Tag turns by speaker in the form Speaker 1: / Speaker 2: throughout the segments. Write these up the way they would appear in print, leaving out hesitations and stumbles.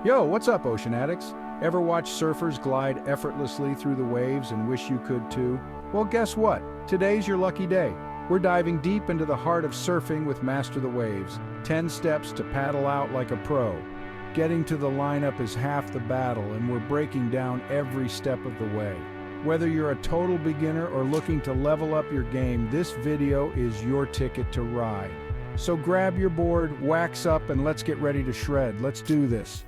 Speaker 1: Yo, what's up, ocean addicts? Ever watch surfers glide effortlessly through the waves and wish you could too? Well, guess what? Today's your lucky day. We're diving deep into the heart of surfing with Master the Waves. 10 steps to paddle out like a pro. Getting to the lineup is half the battle, and we're breaking down every step of the way. Whether you're a total beginner or looking to level up your game, this video is your ticket to ride. So grab your board, wax up, and let's get ready to shred. Let's do this.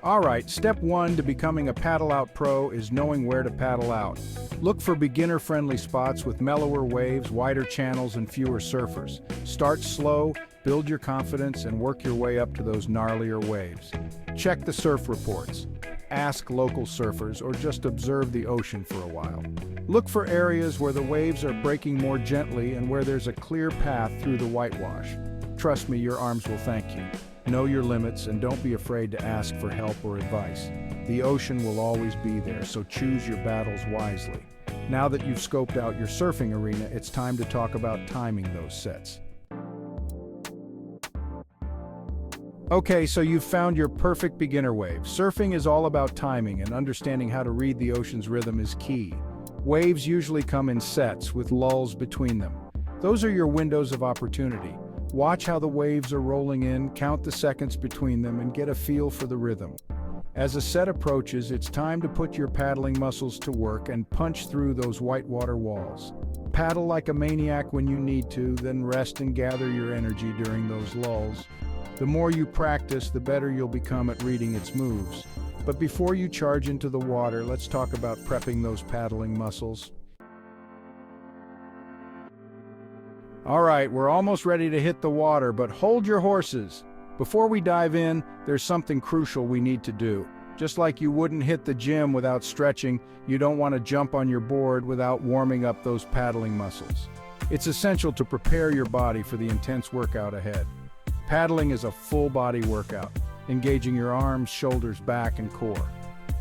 Speaker 1: Alright, step 1 to becoming a paddle out pro is knowing where to paddle out. Look for beginner-friendly spots with mellower waves, wider channels, and fewer surfers. Start slow, build your confidence, and work your way up to those gnarlier waves. Check the surf reports. Ask local surfers or just observe the ocean for a while. Look for areas where the waves are breaking more gently and where there's a clear path through the whitewash. Trust me, your arms will thank you. Know your limits and don't be afraid to ask for help or advice. The ocean will always be there, so choose your battles wisely. Now that you've scoped out your surfing arena, it's time to talk about timing those sets. Okay, so you've found your perfect beginner wave. Surfing is all about timing, and understanding how to read the ocean's rhythm is key. Waves usually come in sets with lulls between them. Those are your windows of opportunity. Watch how the waves are rolling in, count the seconds between them, and get a feel for the rhythm. As a set approaches, it's time to put your paddling muscles to work and punch through those whitewater walls. Paddle like a maniac when you need to, then rest and gather your energy during those lulls. The more you practice, the better you'll become at reading its moves. But before you charge into the water, let's talk about prepping those paddling muscles. All right, we're almost ready to hit the water, but hold your horses. Before we dive in, there's something crucial we need to do. Just like you wouldn't hit the gym without stretching, you don't want to jump on your board without warming up those paddling muscles. It's essential to prepare your body for the intense workout ahead. Paddling is a full-body workout, engaging your arms, shoulders, back, and core.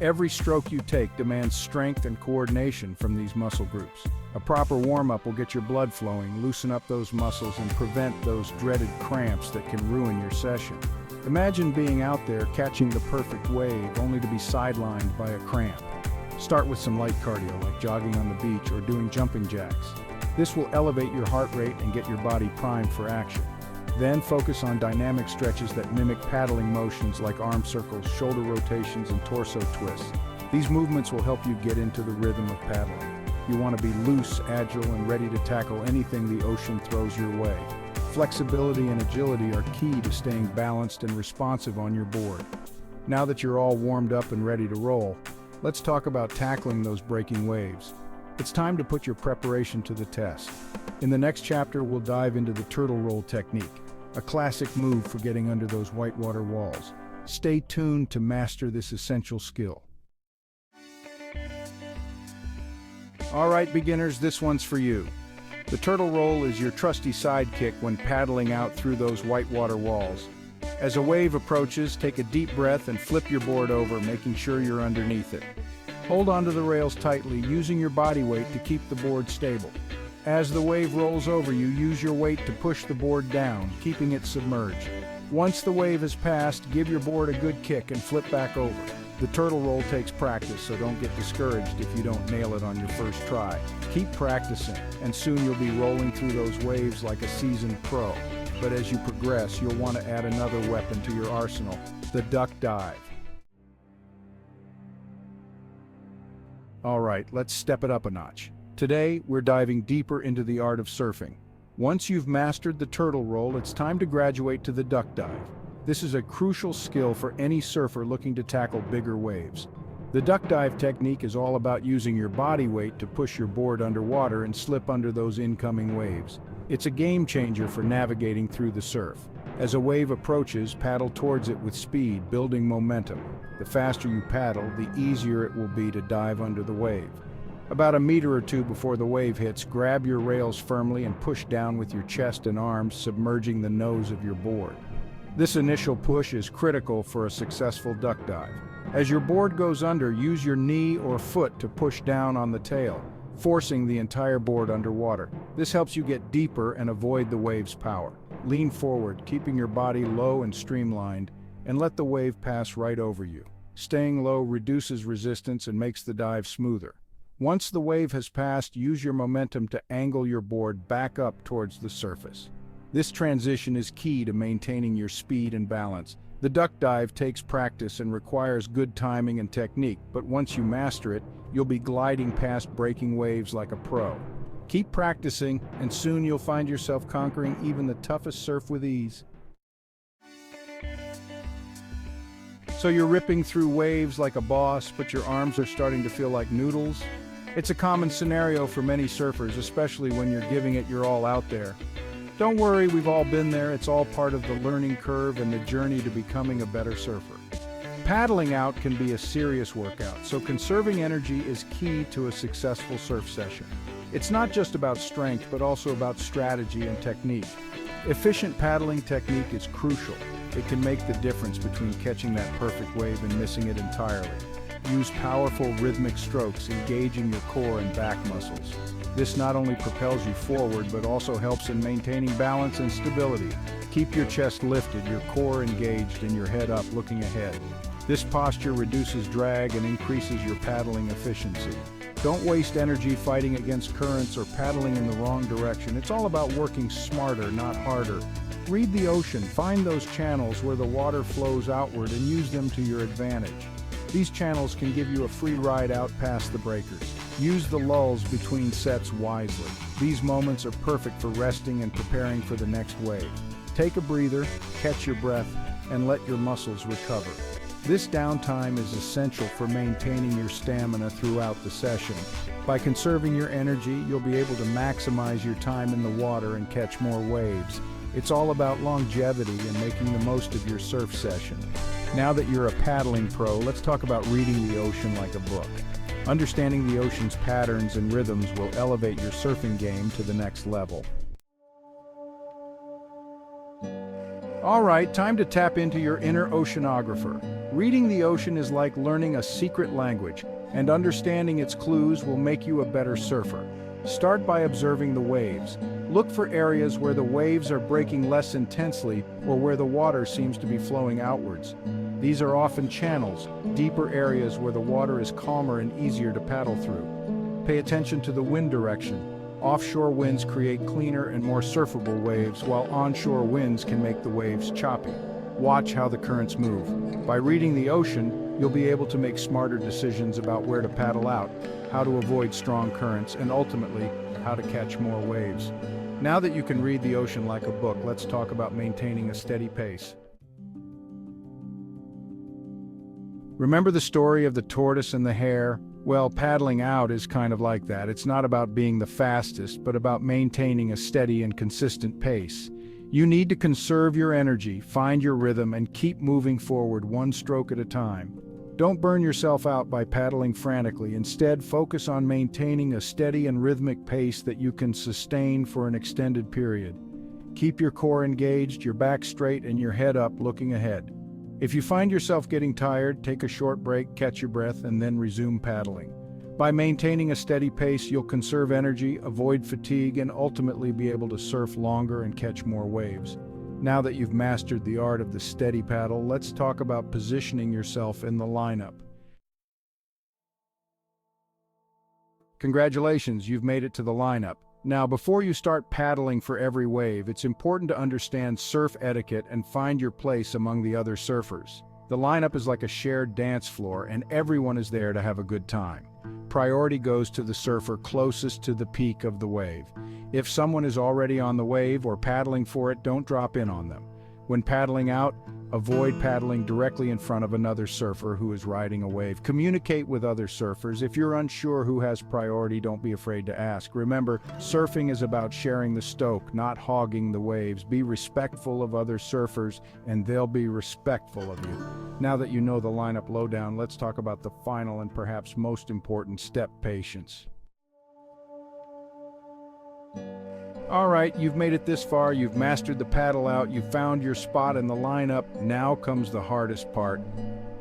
Speaker 1: Every stroke you take demands strength and coordination from these muscle groups. A proper warm-up will get your blood flowing, loosen up those muscles, and prevent those dreaded cramps that can ruin your session. Imagine being out there catching the perfect wave only to be sidelined by a cramp. Start with some light cardio like jogging on the beach or doing jumping jacks. This will elevate your heart rate and get your body primed for action. Then focus on dynamic stretches that mimic paddling motions like arm circles, shoulder rotations, and torso twists. These movements will help you get into the rhythm of paddling. You want to be loose, agile, and ready to tackle anything the ocean throws your way. Flexibility and agility are key to staying balanced and responsive on your board. Now that you're all warmed up and ready to roll, let's talk about tackling those breaking waves. It's time to put your preparation to the test. In the next chapter, we'll dive into the turtle roll technique, a classic move for getting under those whitewater walls. Stay tuned to master this essential skill. All right, beginners, this one's for you. The turtle roll is your trusty sidekick when paddling out through those whitewater walls. As a wave approaches, take a deep breath and flip your board over, making sure you're underneath it. Hold onto the rails tightly, using your body weight to keep the board stable. As the wave rolls over you, use your weight to push the board down, keeping it submerged. Once the wave has passed, give your board a good kick and flip back over. The turtle roll takes practice, so don't get discouraged if you don't nail it on your first try. Keep practicing, and soon you'll be rolling through those waves like a seasoned pro. But as you progress, you'll want to add another weapon to your arsenal, the duck dive. All right, let's step it up a notch. Today, we're diving deeper into the art of surfing. Once you've mastered the turtle roll, it's time to graduate to the duck dive. This is a crucial skill for any surfer looking to tackle bigger waves. The duck dive technique is all about using your body weight to push your board underwater and slip under those incoming waves. It's a game changer for navigating through the surf. As a wave approaches, paddle towards it with speed, building momentum. The faster you paddle, the easier it will be to dive under the wave. About a meter or two before the wave hits, grab your rails firmly and push down with your chest and arms, submerging the nose of your board. This initial push is critical for a successful duck dive. As your board goes under, use your knee or foot to push down on the tail, forcing the entire board underwater. This helps you get deeper and avoid the wave's power. Lean forward, keeping your body low and streamlined, and let the wave pass right over you. Staying low reduces resistance and makes the dive smoother. Once the wave has passed, use your momentum to angle your board back up towards the surface. This transition is key to maintaining your speed and balance. The duck dive takes practice and requires good timing and technique, but once you master it, you'll be gliding past breaking waves like a pro. Keep practicing, and soon you'll find yourself conquering even the toughest surf with ease. So you're ripping through waves like a boss, but your arms are starting to feel like noodles? It's a common scenario for many surfers, especially when you're giving it your all out there. Don't worry, we've all been there. It's all part of the learning curve and the journey to becoming a better surfer. Paddling out can be a serious workout, so conserving energy is key to a successful surf session. It's not just about strength, but also about strategy and technique. Efficient paddling technique is crucial. It can make the difference between catching that perfect wave and missing it entirely. Use powerful rhythmic strokes, engaging your core and back muscles. This not only propels you forward, but also helps in maintaining balance and stability. Keep your chest lifted, your core engaged, and your head up looking ahead. This posture reduces drag and increases your paddling efficiency. Don't waste energy fighting against currents or paddling in the wrong direction. It's all about working smarter, not harder. Read the ocean, find those channels where the water flows outward and use them to your advantage. These channels can give you a free ride out past the breakers. Use the lulls between sets wisely. These moments are perfect for resting and preparing for the next wave. Take a breather, catch your breath, and let your muscles recover. This downtime is essential for maintaining your stamina throughout the session. By conserving your energy, you'll be able to maximize your time in the water and catch more waves. It's all about longevity and making the most of your surf session. Now that you're a paddling pro, let's talk about reading the ocean like a book. Understanding the ocean's patterns and rhythms will elevate your surfing game to the next level. All right, time to tap into your inner oceanographer. Reading the ocean is like learning a secret language, and understanding its clues will make you a better surfer. Start by observing the waves. Look for areas where the waves are breaking less intensely or where the water seems to be flowing outwards. These are often channels, deeper areas where the water is calmer and easier to paddle through. Pay attention to the wind direction. Offshore winds create cleaner and more surfable waves, while onshore winds can make the waves choppy. Watch how the currents move. By reading the ocean, you'll be able to make smarter decisions about where to paddle out, how to avoid strong currents, and ultimately, how to catch more waves. Now that you can read the ocean like a book, let's talk about maintaining a steady pace. Remember the story of the tortoise and the hare? Well, paddling out is kind of like that. It's not about being the fastest, but about maintaining a steady and consistent pace. You need to conserve your energy, find your rhythm, and keep moving forward one stroke at a time. Don't burn yourself out by paddling frantically. Instead, focus on maintaining a steady and rhythmic pace that you can sustain for an extended period. Keep your core engaged, your back straight, and your head up looking ahead. If you find yourself getting tired, take a short break, catch your breath, and then resume paddling. By maintaining a steady pace, you'll conserve energy, avoid fatigue, and ultimately be able to surf longer and catch more waves. Now that you've mastered the art of the steady paddle, let's talk about positioning yourself in the lineup. Congratulations, you've made it to the lineup. Now, before you start paddling for every wave, it's important to understand surf etiquette and find your place among the other surfers. The lineup is like a shared dance floor, and everyone is there to have a good time. Priority goes to the surfer closest to the peak of the wave. If someone is already on the wave or paddling for it, don't drop in on them. When paddling out, avoid paddling directly in front of another surfer who is riding a wave. Communicate with other surfers. If you're unsure who has priority, don't be afraid to ask. Remember, surfing is about sharing the stoke, not hogging the waves. Be respectful of other surfers, and they'll be respectful of you. Now that you know the lineup lowdown, let's talk about the final and perhaps most important step: patience. All right, you've made it this far, you've mastered the paddle out, you've found your spot in the lineup. Now comes the hardest part: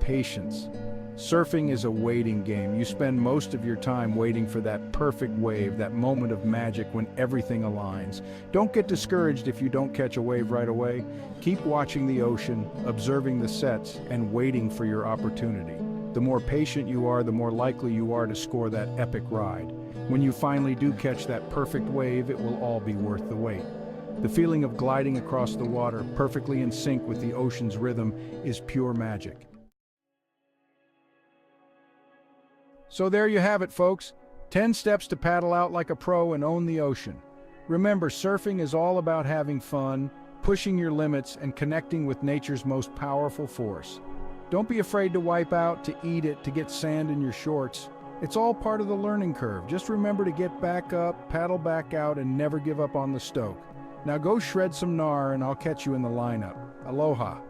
Speaker 1: patience. Surfing is a waiting game. You spend most of your time waiting for that perfect wave, that moment of magic when everything aligns. Don't get discouraged if you don't catch a wave right away. Keep watching the ocean, observing the sets, and waiting for your opportunity. The more patient you are, the more likely you are to score that epic ride. When you finally do catch that perfect wave, it will all be worth the wait. The feeling of gliding across the water, perfectly in sync with the ocean's rhythm, is pure magic. So there you have it, folks. 10 steps to paddle out like a pro and own the ocean. Remember, surfing is all about having fun, pushing your limits, and connecting with nature's most powerful force. Don't be afraid to wipe out, to eat it, to get sand in your shorts. It's all part of the learning curve. Just remember to get back up, paddle back out, and never give up on the stoke. Now go shred some gnar, and I'll catch you in the lineup. Aloha.